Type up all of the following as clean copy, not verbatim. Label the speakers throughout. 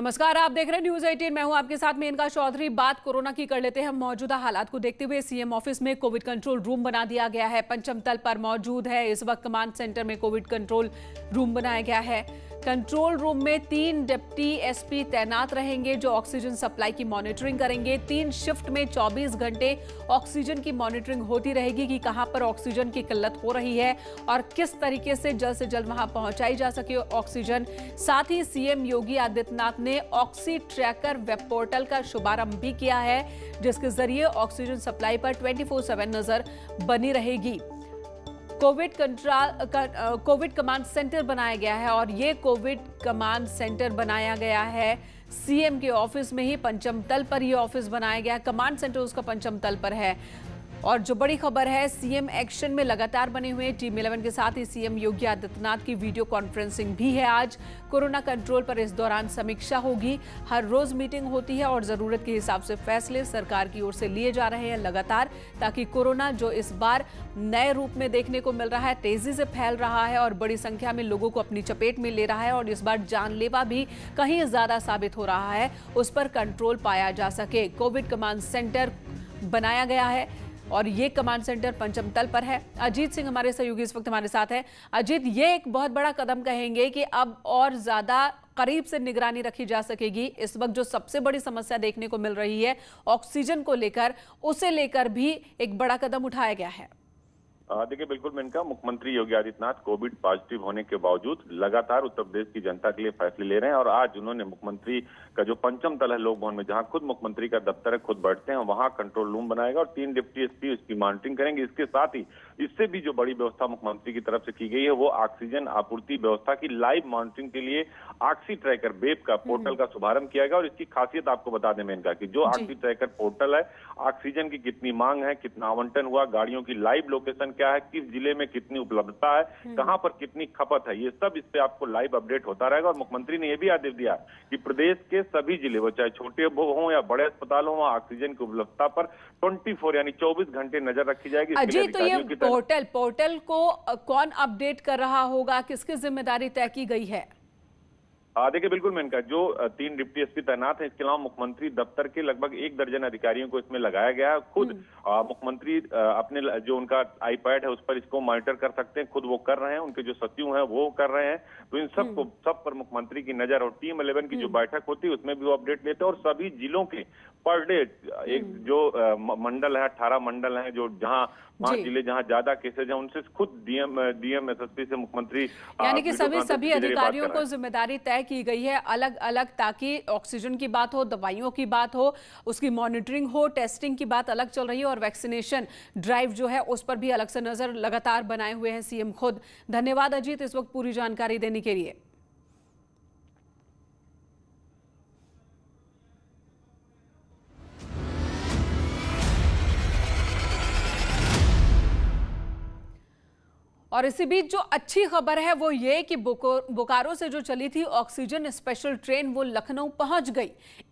Speaker 1: नमस्कार, आप देख रहे हैं न्यूज 18। मैं हूं आपके साथ मेनका चौधरी। बात कोरोना की कर लेते हैं। मौजूदा हालात को देखते हुए सीएम ऑफिस में कोविड कंट्रोल रूम बना दिया गया है। पंचम तल पर मौजूद है। इस वक्त कमांड सेंटर में कोविड कंट्रोल रूम बनाया गया है। कंट्रोल रूम में 3 डिप्टी एसपी तैनात रहेंगे जो ऑक्सीजन सप्लाई की मॉनिटरिंग करेंगे। 3 शिफ्ट में 24 घंटे ऑक्सीजन की मॉनिटरिंग होती रहेगी कि कहां पर ऑक्सीजन की किल्लत हो रही है और किस तरीके से जल्द वहां पहुंचाई जा सके ऑक्सीजन। साथ ही सीएम योगी आदित्यनाथ ने ऑक्सी ट्रैकर वेब पोर्टल का शुभारंभ भी किया है जिसके जरिए ऑक्सीजन सप्लाई पर 24/7 नजर बनी रहेगी। कोविड कमांड सेंटर बनाया गया है और ये कोविड कमांड सेंटर बनाया गया है सीएम के ऑफिस में ही। पंचम तल पर ये ऑफिस बनाया गया है। कमांड सेंटर उसका पंचम तल पर है। और जो बड़ी खबर है, सीएम एक्शन में लगातार बने हुए टीम 11 के साथ ही सीएम योगी आदित्यनाथ की वीडियो कॉन्फ्रेंसिंग भी है। आज कोरोना कंट्रोल पर इस दौरान समीक्षा होगी। हर रोज मीटिंग होती है और जरूरत के हिसाब से फैसले सरकार की ओर से लिए जा रहे हैं लगातार, ताकि कोरोना जो इस बार नए रूप में देखने को मिल रहा है, तेजी से फैल रहा है और बड़ी संख्या में लोगों को अपनी चपेट में ले रहा है और इस बार जानलेवा भी कहीं ज्यादा साबित हो रहा है, उस पर कंट्रोल पाया जा सके। कोविड कमांड सेंटर बनाया गया है और ये कमांड सेंटर पंचम तल पर है। अजीत सिंह हमारे सहयोगी इस वक्त हमारे साथ है। अजीत, ये एक बहुत बड़ा कदम कहेंगे कि अब और ज्यादा करीब से निगरानी रखी जा सकेगी। इस वक्त जो सबसे बड़ी समस्या देखने को मिल रही है ऑक्सीजन को लेकर, उसे लेकर भी एक बड़ा कदम उठाया गया है।
Speaker 2: देखिए, बिल्कुल मेनका, मुख्यमंत्री योगी आदित्यनाथ कोविड पॉजिटिव होने के बावजूद लगातार उत्तर प्रदेश की जनता के लिए फैसले ले रहे हैं और आज उन्होंने मुख्यमंत्री का जो पंचम तल है लोक भवन में, जहां खुद मुख्यमंत्री का दफ्तर है, खुद बैठते हैं, वहां कंट्रोल रूम बनाएगा और 3 डिप्टी एसपी उसकी मॉनिटरिंग करेंगे। इसके साथ ही इससे भी जो बड़ी व्यवस्था मुख्यमंत्री की तरफ से की गई है वो ऑक्सीजन आपूर्ति व्यवस्था की लाइव मॉनिटरिंग के लिए ऑक्सी ट्रैकर वेब का पोर्टल का शुभारंभ किया गया। और इसकी खासियत आपको बता दें मेनका कि जो ऑक्सी ट्रैकर पोर्टल है, ऑक्सीजन की कितनी मांग है, कितना आवंटन हुआ, गाड़ियों की लाइव लोकेशन क्या है, किस जिले में कितनी उपलब्धता है, कहां पर कितनी खपत है, ये सब इस पे आपको लाइव अपडेट होता रहेगा। और मुख्यमंत्री ने यह भी आदेश दिया कि प्रदेश के सभी जिले, वो चाहे छोटे हों या बड़े अस्पताल हों, वहां ऑक्सीजन की उपलब्धता पर 24 यानी 24 घंटे नजर रखी जाएगी।
Speaker 1: अजीत, तो ये पोर्टल को कौन अपडेट कर रहा होगा, किसकी जिम्मेदारी तय की गई है?
Speaker 2: देखिए, बिल्कुल मेनका, जो 3 डिप्टी एसपी तैनात हैं, इसके अलावा मुख्यमंत्री दफ्तर के लगभग 1 दर्जन अधिकारियों को इसमें लगाया गया है। खुद मुख्यमंत्री अपने जो उनका आईपैड है उस पर इसको मॉनिटर कर सकते हैं, खुद वो कर रहे हैं, उनके जो सचिव हैं वो कर रहे हैं। तो इन सब पर मुख्यमंत्री की नजर, और टीम 11 की जो बैठक होती है उसमें भी वो अपडेट लेते हैं। और सभी जिलों के पर डे एक जो मंडल है, 18 मंडल है, जो जहां 5 जिले जहां ज्यादा केसेज हैं, उनसे खुद डीएम एसएसपी से मुख्यमंत्री,
Speaker 1: यानी कि सभी अधिकारियों को जिम्मेदारी तय की गई है अलग अलग, ताकि ऑक्सीजन की बात हो, दवाइयों की बात हो, उसकी मॉनिटरिंग हो, टेस्टिंग की बात अलग चल रही है और वैक्सीनेशन ड्राइव जो है उस पर भी अलग से नजर लगातार बनाए हुए हैं सीएम खुद। धन्यवाद अजीत इस वक्त पूरी जानकारी देने के लिए। और इसी बीच जो अच्छी खबर है वो ये कि बोकारो से जो चली थी ऑक्सीजन स्पेशल ट्रेन वो लखनऊ पहुंच गई।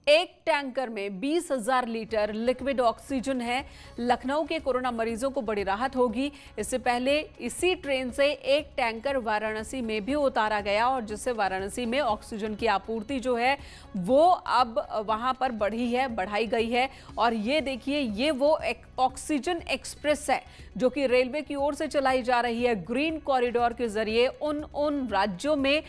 Speaker 1: एक टैंकर में 20,000 लीटर लिक्विड ऑक्सीजन है। लखनऊ के कोरोना मरीजों को बड़ी राहत होगी। इससे पहले इसी ट्रेन से एक टैंकर वाराणसी में भी उतारा गया और जिससे वाराणसी में ऑक्सीजन की आपूर्ति जो है वो अब वहां पर बढ़ाई गई है। और ये देखिए, ये वो ऑक्सीजन एक्सप्रेस है जो कि रेलवे की ओर से चलाई जा रही है। ग्रीन कॉरिडोर के जरिए उन राज्यों में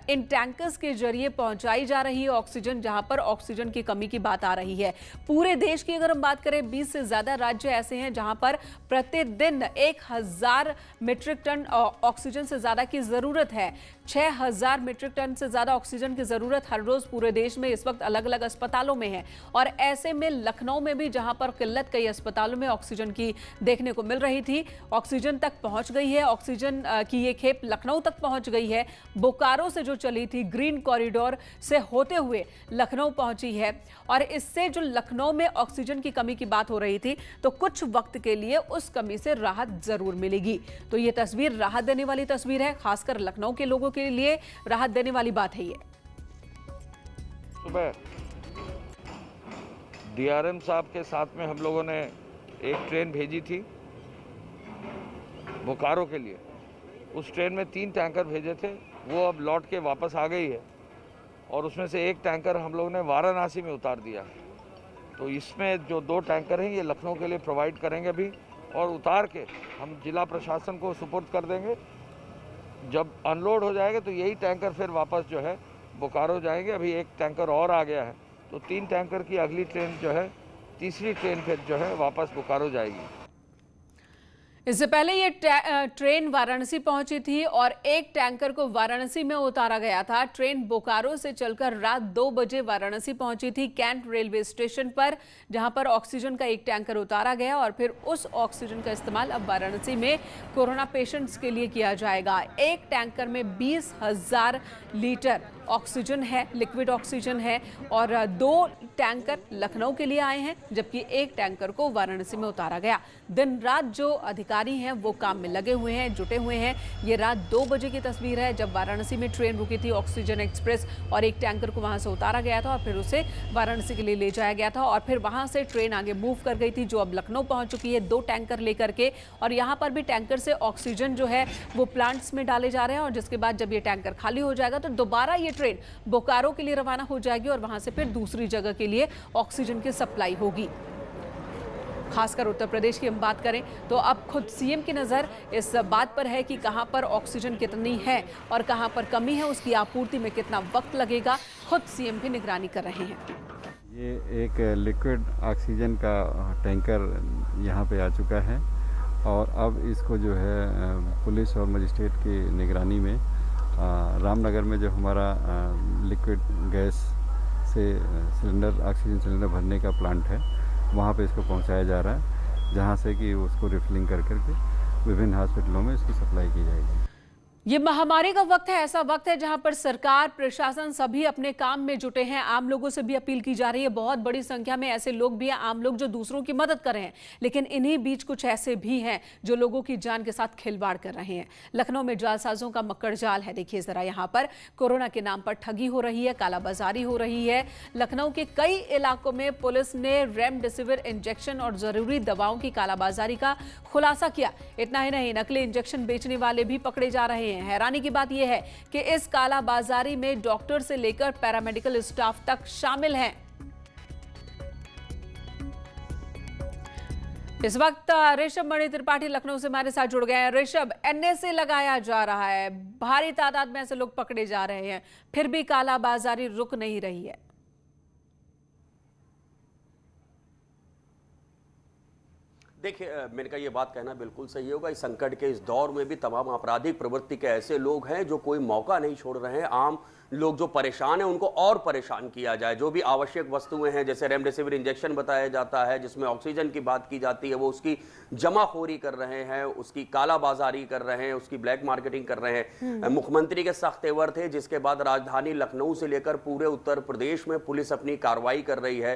Speaker 1: इन टैंकर्स के जरिए पहुंचाई जा रही है ऑक्सीजन जहां पर ऑक्सीजन की कमी की बात आ रही है। पूरे देश की अगर हम बात करें, 20 से ज्यादा राज्य ऐसे हैं जहां पर प्रतिदिन 1000 मीट्रिक टन ऑक्सीजन से ज्यादा की जरूरत है। 6000 मीट्रिक टन से ज्यादा ऑक्सीजन की जरूरत हर रोज पूरे देश में इस वक्त अलग अलग अस्पतालों में है। और ऐसे में लखनऊ में भी जहां पर किल्लत कई अस्पतालों में ऑक्सीजन की देखने को मिल रही थी, ऑक्सीजन तक पहुंच गई है। ऑक्सीजन की ये खेप लखनऊ तक पहुंच गई है। बोकारो से जो चली थी ग्रीन कॉरिडोर से होते हुए लखनऊ पहुंची है। और इससे जो लखनऊ में ऑक्सीजन की कमी की बात हो रही थी, तो कुछ वक्त के लिए उस कमी से राहत जरूर मिलेगी। तो ये तस्वीर राहत देने वाली तस्वीर है, खासकर लखनऊ के लोगों के लिए राहत देने वाली बात है। ये
Speaker 3: सुबह डीआरएम साहब के साथ में हम लोगों ने एक ट्रेन भेजी थी बोकारो के लिए। उस ट्रेन में 3 टैंकर भेजे थे, वो अब लौट के वापस आ गई है और उसमें से एक टैंकर हम लोगों ने वाराणसी में उतार दिया। तो इसमें जो 2 टैंकर हैं ये लखनऊ के लिए प्रोवाइड करेंगे अभी, और उतार के हम जिला प्रशासन को सुपुर्द कर देंगे। जब अनलोड हो जाएगा तो यही टैंकर फिर वापस जो है बोकारो जाएंगे। अभी एक टैंकर और आ गया है, तो 3 टैंकर की अगली ट्रेन जो है, तीसरी ट्रेन फिर जो है वापस बोकारो जाएगी।
Speaker 1: इससे पहले ये ट्रेन वाराणसी पहुंची थी और एक टैंकर को वाराणसी में उतारा गया था। ट्रेन बोकारो से चलकर रात 2 बजे वाराणसी पहुंची थी कैंट रेलवे स्टेशन पर, जहां पर ऑक्सीजन का एक टैंकर उतारा गया और फिर उस ऑक्सीजन का इस्तेमाल अब वाराणसी में कोरोना पेशेंट्स के लिए किया जाएगा। एक टैंकर में 20,000 लीटर ऑक्सीजन है, लिक्विड ऑक्सीजन है, और 2 टैंकर लखनऊ के लिए आए हैं, जबकि एक टैंकर को वाराणसी में उतारा गया। दिन रात जो अधिकारी हैं वो काम में लगे हुए हैं, जुटे हुए हैं। ये रात 2 बजे की तस्वीर है जब वाराणसी में ट्रेन रुकी थी ऑक्सीजन एक्सप्रेस, और एक टैंकर को वहां से उतारा गया था और फिर उसे वाराणसी के लिए ले जाया गया था, और फिर वहां से ट्रेन आगे मूव कर गई थी जो अब लखनऊ पहुंच चुकी है 2 टैंकर लेकर के। और यहाँ पर भी टैंकर से ऑक्सीजन जो है वो प्लांट्स में डाले जा रहे हैं, और जिसके बाद जब ये टैंकर खाली हो जाएगा तो दोबारा ये ट्रेन बोकारो के लिए रवाना हो जाएगी और वहां से फिर दूसरी जगह के लिए ऑक्सीजन की सप्लाई होगी। खासकर उत्तर प्रदेश की हम बात करें तो अब खुद सीएम की नजर इस बात पर है कि कहां पर ऑक्सीजन कितनी है और कहां पर कमी है, उसकी आपूर्ति में कितना वक्त लगेगा, खुद सीएम भी निगरानी कर रहे हैं।
Speaker 4: ये एक लिक्विड ऑक्सीजन का टैंकर यहाँ पे आ चुका है और अब इसको जो है पुलिस और मजिस्ट्रेट की निगरानी में रामनगर में जो हमारा लिक्विड गैस से सिलेंडर, ऑक्सीजन सिलेंडर भरने का प्लांट है, वहाँ पे इसको पहुँचाया जा रहा है, जहाँ से कि उसको रिफिलिंग कर करके विभिन्न हॉस्पिटलों में इसकी सप्लाई की जाएगी।
Speaker 1: ये महामारी का वक्त है, ऐसा वक्त है जहां पर सरकार, प्रशासन सभी अपने काम में जुटे हैं। आम लोगों से भी अपील की जा रही है, बहुत बड़ी संख्या में ऐसे लोग भी हैं, आम लोग जो दूसरों की मदद कर रहे हैं, लेकिन इन्हीं बीच कुछ ऐसे भी हैं जो लोगों की जान के साथ खिलवाड़ कर रहे हैं। लखनऊ में जालसाजों का मक्कड़ जाल है, देखिए जरा यहाँ पर कोरोना के नाम पर ठगी हो रही है, कालाबाजारी हो रही है। लखनऊ के कई इलाकों में पुलिस ने रेमडेसिविर इंजेक्शन और जरूरी दवाओं की कालाबाजारी का खुलासा किया। इतना ही नहीं, नकली इंजेक्शन बेचने वाले भी पकड़े जा रहे हैं। हैरानी की बात यह है कि इस कालाबाजारी में डॉक्टर से लेकर पैरामेडिकल स्टाफ तक शामिल हैं। इस वक्त ऋषभ मणि त्रिपाठी लखनऊ से हमारे साथ जुड़ गए हैं। ऋषभ, एनएसए लगाया जा रहा है, भारी तादाद में ऐसे लोग पकड़े जा रहे हैं, फिर भी कालाबाजारी रुक नहीं रही है।
Speaker 5: देखिए, मैंने कहा ये बात कहना बिल्कुल सही होगा। इस संकट के इस दौर में भी तमाम आपराधिक प्रवृत्ति के ऐसे लोग हैं जो कोई मौका नहीं छोड़ रहे हैं। आम लोग जो परेशान हैं उनको और परेशान किया जाए। जो भी आवश्यक वस्तुएं हैं, जैसे रेमडेसिविर इंजेक्शन बताया जाता है, जिसमें ऑक्सीजन की बात की जाती है, वो उसकी जमाखोरी कर रहे हैं, उसकी कालाबाजारी कर रहे हैं, उसकी ब्लैक मार्केटिंग कर रहे हैं। मुख्यमंत्री के सख्त तेवर थे, जिसके बाद राजधानी लखनऊ से लेकर पूरे उत्तर प्रदेश में पुलिस अपनी कार्रवाई कर रही है।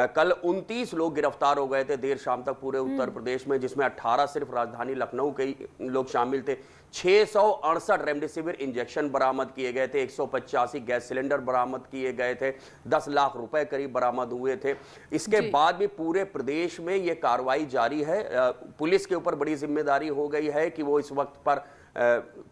Speaker 5: कल 29 लोग गिरफ्तार हो गए थे देर शाम तक पूरे उत्तर प्रदेश में, जिसमें 18 सिर्फ राजधानी लखनऊ के लोग शामिल थे। 668 रेमडेसिविर इंजेक्शन बरामद किए गए थे, 185 गैस सिलेंडर बरामद किए गए थे, 10 लाख रुपए करीब बरामद हुए थे। इसके बाद भी पूरे प्रदेश में ये कार्रवाई जारी है। पुलिस के ऊपर बड़ी जिम्मेदारी हो गई है कि वो इस वक्त पर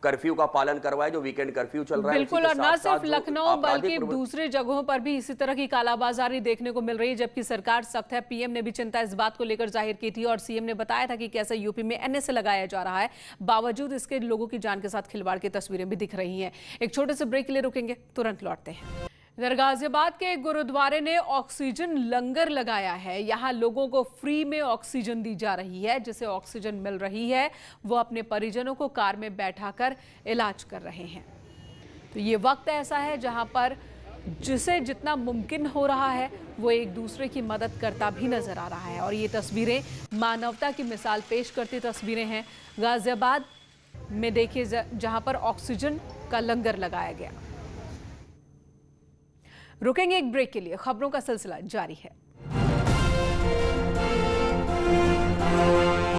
Speaker 5: कर्फ्यू का पालन करवाए, जो वीकेंड कर्फ्यू चल रहा है।
Speaker 1: बिल्कुल, और न सिर्फ लखनऊ बल्कि दूसरी जगहों पर भी इसी तरह की कालाबाजारी देखने को मिल रही है, जबकि सरकार सख्त है। पीएम ने भी चिंता इस बात को लेकर जाहिर की थी और सीएम ने बताया था कि कैसे यूपी में एनएसए लगाया जा रहा है, बावजूद इसके लोगों की जान के साथ खिलवाड़ की तस्वीरें भी दिख रही हैं। एक छोटे से ब्रेक के लिए रुकेंगे, तुरंत लौटते हैं। इधर गाजियाबाद के गुरुद्वारे ने ऑक्सीजन लंगर लगाया है। यहाँ लोगों को फ्री में ऑक्सीजन दी जा रही है। जिसे ऑक्सीजन मिल रही है वो अपने परिजनों को कार में बैठाकर इलाज कर रहे हैं। तो ये वक्त ऐसा है जहाँ पर जिसे जितना मुमकिन हो रहा है वो एक दूसरे की मदद करता भी नजर आ रहा है, और ये तस्वीरें मानवता की मिसाल पेश करती तस्वीरें हैं। गाजियाबाद में देखिए जहाँ पर ऑक्सीजन का लंगर लगाया गया। रुकेंगे एक ब्रेक के लिए, खबरों का सिलसिला जारी है।